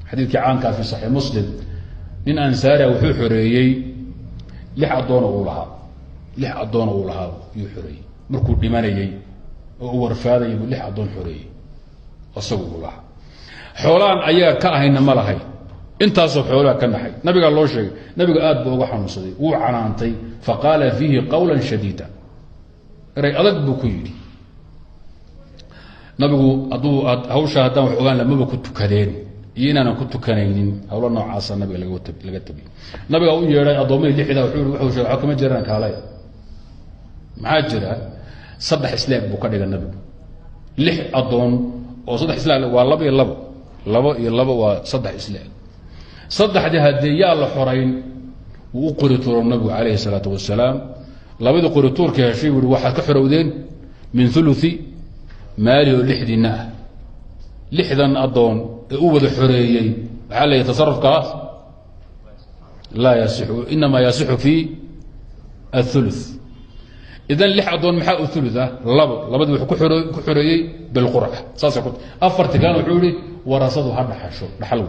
حديث عن في صحيح مسلم من أنساره وحو حريي لح أدون أولها لح أدون أولها يحري مركو دمانيي oo warfaaday buu lix adoon xoreeyay asagu laha xoolaan ayaa ka ahayna ma lahay intaas oo xoolaa ka naxay nabiga loo sheegay nabiga aad buu uga xanuunsaday uu canaantay faqala fihi qawlan shadida ray adag buu ku yiri nabigu aduu hawsha hadan wax ogaan lama ku tukadeen inana ku tukanaynin hawlo noocaas nabiga laga tabi nabiga uu yeeray adoomay lixda wuxuu sheegay xukuma jiraan kaalay maxaa jira صدح إسلام بكرة النبي لح أظن أو صدح إسلام والله يلبو وصدح إسلام صدح هدية الله حرين وقرطور النبي عليه الصلاة والسلام لابد قرطور كهشي واحد كحر ودين من ثلث ماله لحدنا لحدا أظن أول حرية على يتصرف كاس لا يصح إنما يصح في الثلث إذن لح أظن محاء الثلثة لابد كحرية بالقرعة صاصة كنت أفرت كانوا حولي ورصدوا هذا حشو لحلو